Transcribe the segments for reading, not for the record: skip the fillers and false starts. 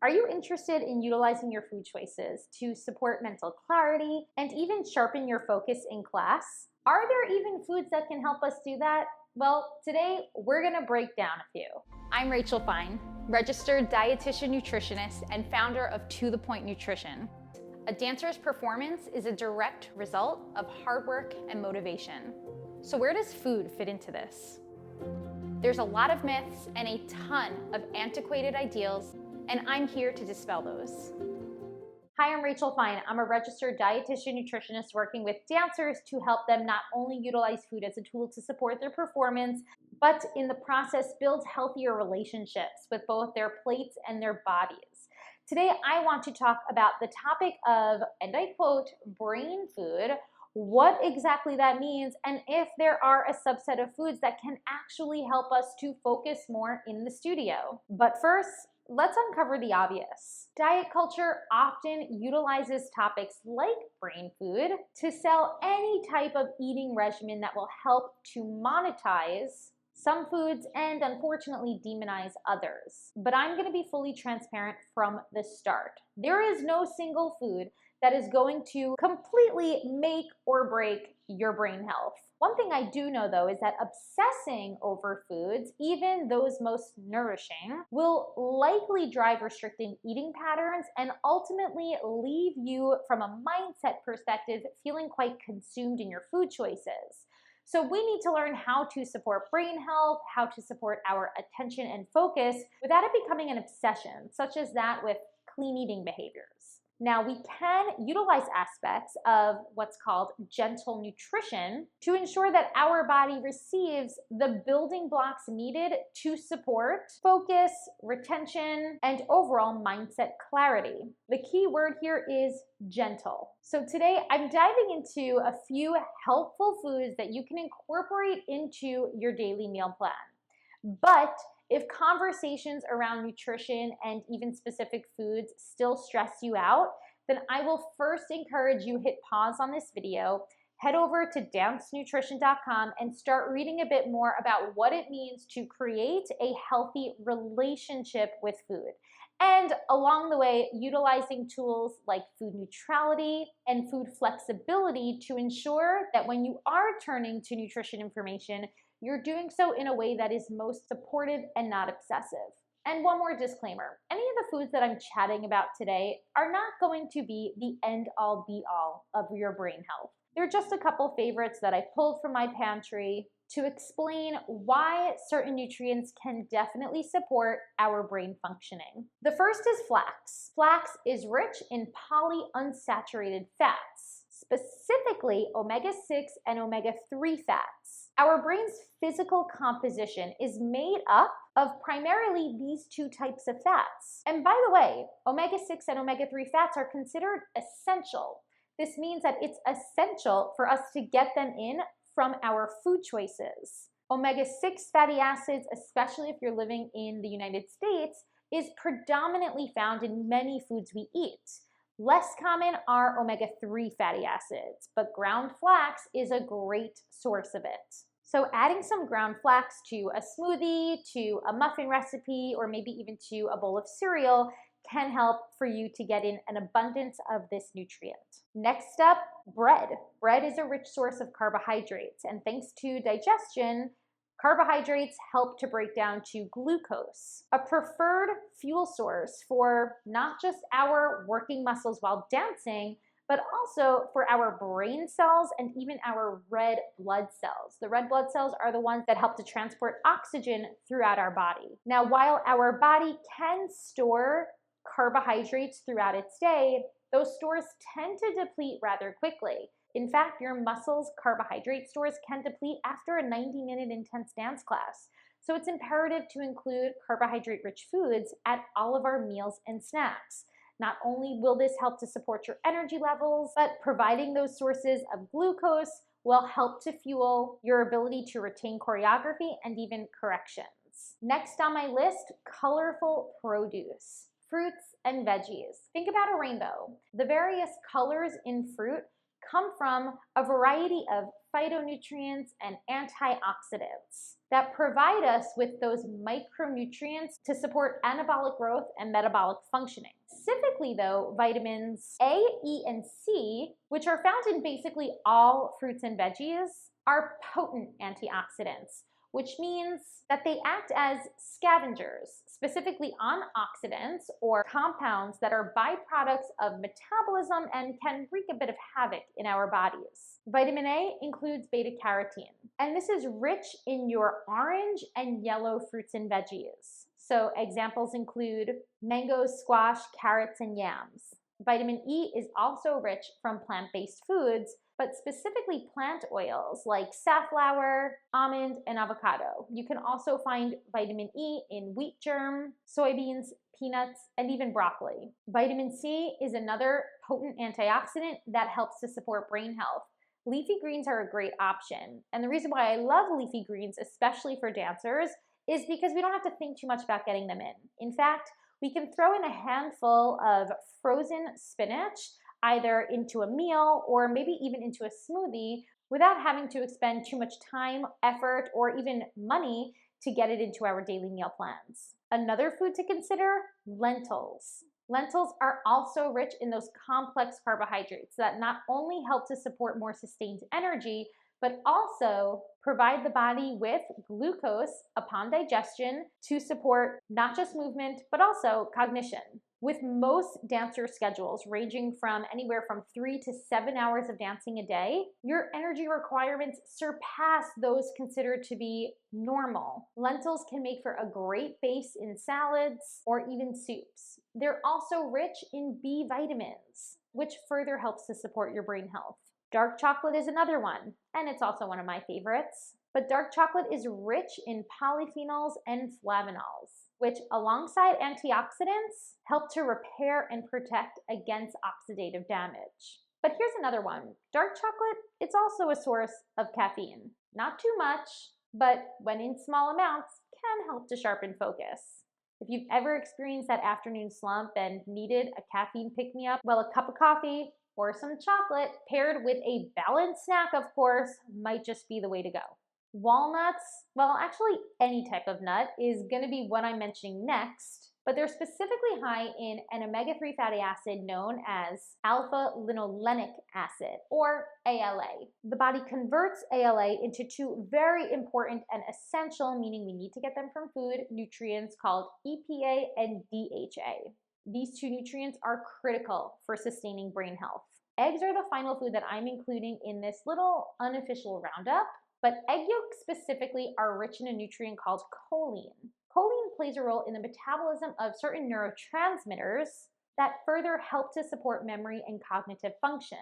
Are you interested in utilizing your food choices to support mental clarity and even sharpen your focus in class? Are there even foods that can help us do that? Well, today we're gonna break down a few. I'm Rachel Fine, registered dietitian nutritionist and founder of To The Point Nutrition. A dancer's performance is a direct result of hard work and motivation. So where does food fit into this? There's a lot of myths and a ton of antiquated ideals, and I'm here to dispel those. Hi, I'm Rachel Fine. I'm a registered dietitian nutritionist working with dancers to help them not only utilize food as a tool to support their performance, but in the process build healthier relationships with both their plates and their bodies. Today, I want to talk about the topic of, and I quote, brain food, what exactly that means, and if there are a subset of foods that can actually help us to focus more in the studio. But first, let's uncover the obvious. Diet culture often utilizes topics like brain food to sell any type of eating regimen that will help to monetize some foods and unfortunately demonize others. But I'm going to be fully transparent from the start. There is no single food that is going to completely make or break your brain health. One thing I do know though is that obsessing over foods, even those most nourishing, will likely drive restricting eating patterns and ultimately leave you from a mindset perspective feeling quite consumed in your food choices. So we need to learn how to support brain health, how to support our attention and focus without it becoming an obsession, such as that with clean eating behaviors. Now, we can utilize aspects of what's called gentle nutrition to ensure that our body receives the building blocks needed to support focus, retention, and overall mindset clarity. The key word here is gentle. So today, I'm diving into a few helpful foods that you can incorporate into your daily meal plan. But if conversations around nutrition and even specific foods still stress you out, then I will first encourage you hit pause on this video, head over to DancersUsing.com and start reading a bit more about what it means to create a healthy relationship with food. And along the way, utilizing tools like food neutrality and food flexibility to ensure that when you are turning to nutrition information, you're doing so in a way that is most supportive and not obsessive. And one more disclaimer, any of the foods that I'm chatting about today are not going to be the end-all be-all of your brain health. They're just a couple favorites that I pulled from my pantry to explain why certain nutrients can definitely support our brain functioning. The first is flax. Flax is rich in polyunsaturated fats, specifically omega-6 and omega-3 fats. Our brain's physical composition is made up of primarily these two types of fats. And by the way, omega-6 and omega-3 fats are considered essential. This means that it's essential for us to get them in from our food choices. Omega-6 fatty acids, especially if you're living in the United States, is predominantly found in many foods we eat. Less common are omega-3 fatty acids, but ground flax is a great source of it. So adding some ground flax to a smoothie, to a muffin recipe, or maybe even to a bowl of cereal can help for you to get in an abundance of this nutrient. Next up, bread. Bread is a rich source of carbohydrates, and thanks to digestion, carbohydrates help to break down to glucose, a preferred fuel source for not just our working muscles while dancing, but also for our brain cells and even our red blood cells. The red blood cells are the ones that help to transport oxygen throughout our body. Now, while our body can store carbohydrates throughout its day, those stores tend to deplete rather quickly. In fact, your muscles' carbohydrate stores can deplete after a 90-minute intense dance class. So it's imperative to include carbohydrate-rich foods at all of our meals and snacks. Not only will this help to support your energy levels, but providing those sources of glucose will help to fuel your ability to retain choreography and even corrections. Next on my list, colorful produce. Fruits and veggies. Think about a rainbow. The various colors in fruit come from a variety of phytonutrients and antioxidants that provide us with those micronutrients to support anabolic growth and metabolic functioning. Specifically though, vitamins A, E, and C, which are found in basically all fruits and veggies, are potent antioxidants, which means that they act as scavengers, specifically on oxidants or compounds that are byproducts of metabolism and can wreak a bit of havoc in our bodies. Vitamin A includes beta-carotene, and this is rich in your orange and yellow fruits and veggies. So examples include mangoes, squash, carrots, and yams. Vitamin E is also rich from plant-based foods, but specifically plant oils like safflower, almond, and avocado. You can also find vitamin E in wheat germ, soybeans, peanuts, and even broccoli. Vitamin C is another potent antioxidant that helps to support brain health. Leafy greens are a great option, and the reason why I love leafy greens, especially for dancers, is because we don't have to think too much about getting them in. In fact, we can throw in a handful of frozen spinach either into a meal or maybe even into a smoothie without having to expend too much time, effort, or even money to get it into our daily meal plans. Another food to consider, lentils. Lentils are also rich in those complex carbohydrates that not only help to support more sustained energy, but also provide the body with glucose upon digestion to support not just movement, but also cognition. With most dancer schedules ranging from anywhere from 3 to 7 hours of dancing a day, your energy requirements surpass those considered to be normal. Lentils can make for a great base in salads or even soups. They're also rich in B vitamins, which further helps to support your brain health. Dark chocolate is another one, and it's also one of my favorites. But dark chocolate is rich in polyphenols and flavonols, which alongside antioxidants help to repair and protect against oxidative damage. But here's another one. Dark chocolate, it's also a source of caffeine. Not too much, but when in small amounts, can help to sharpen focus. If you've ever experienced that afternoon slump and needed a caffeine pick-me-up, well, a cup of coffee or some chocolate paired with a balanced snack, of course, might just be the way to go. Walnuts, well, actually any type of nut is going to be what I'm mentioning next, but they're specifically high in an omega-3 fatty acid known as alpha-linolenic acid, or ALA. The body converts ALA into two very important and essential, meaning we need to get them from food, nutrients called EPA and DHA. These two nutrients are critical for sustaining brain health. Eggs are the final food that I'm including in this little unofficial roundup, but egg yolks specifically are rich in a nutrient called choline. Choline plays a role in the metabolism of certain neurotransmitters that further help to support memory and cognitive function.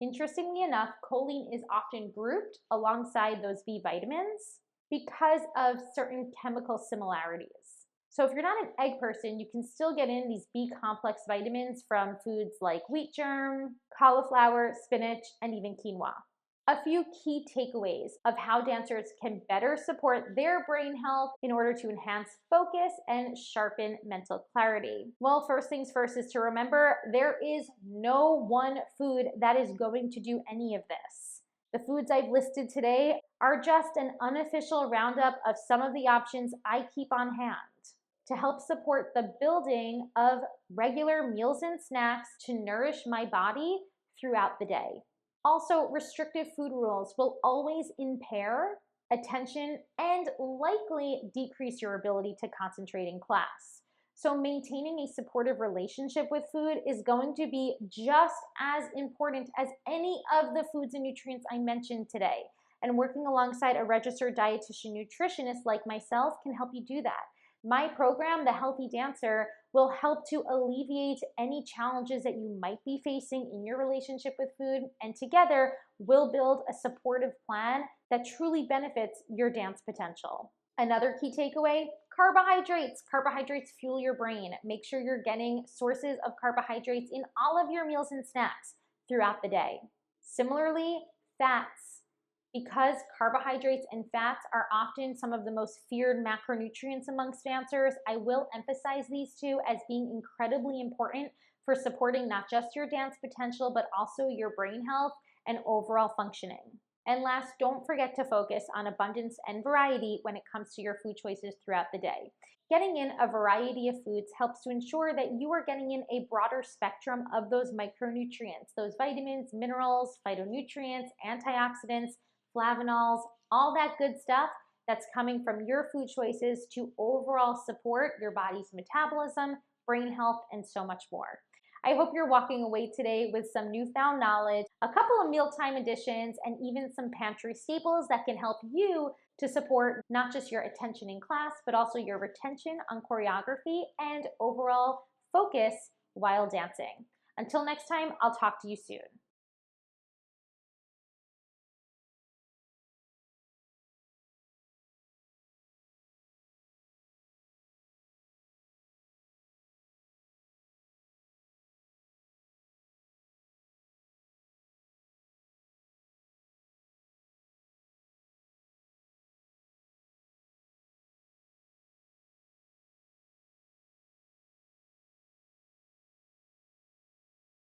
Interestingly enough, choline is often grouped alongside those B vitamins because of certain chemical similarities. So if you're not an egg person, you can still get in these B complex vitamins from foods like wheat germ, cauliflower, spinach, and even quinoa. A few key takeaways of how dancers can better support their brain health in order to enhance focus and sharpen mental clarity. Well, first things first is to remember there is no one food that is going to do any of this. The foods I've listed today are just an unofficial roundup of some of the options I keep on hand to help support the building of regular meals and snacks to nourish my body throughout the day. Also, restrictive food rules will always impair attention and likely decrease your ability to concentrate in class. So maintaining a supportive relationship with food is going to be just as important as any of the foods and nutrients I mentioned today. And working alongside a registered dietitian nutritionist like myself can help you do that. My program, The Healthy Dancer, will help to alleviate any challenges that you might be facing in your relationship with food, and together we'll build a supportive plan that truly benefits your dance potential. Another key takeaway, carbohydrates. Carbohydrates fuel your brain. Make sure you're getting sources of carbohydrates in all of your meals and snacks throughout the day. Similarly, fats. Because carbohydrates and fats are often some of the most feared macronutrients amongst dancers, I will emphasize these two as being incredibly important for supporting not just your dance potential, but also your brain health and overall functioning. And last, don't forget to focus on abundance and variety when it comes to your food choices throughout the day. Getting in a variety of foods helps to ensure that you are getting in a broader spectrum of those micronutrients, those vitamins, minerals, phytonutrients, antioxidants, flavonols, all that good stuff that's coming from your food choices to overall support your body's metabolism, brain health, and so much more. I hope you're walking away today with some newfound knowledge, a couple of mealtime additions, and even some pantry staples that can help you to support not just your attention in class, but also your retention on choreography and overall focus while dancing. Until next time, I'll talk to you soon.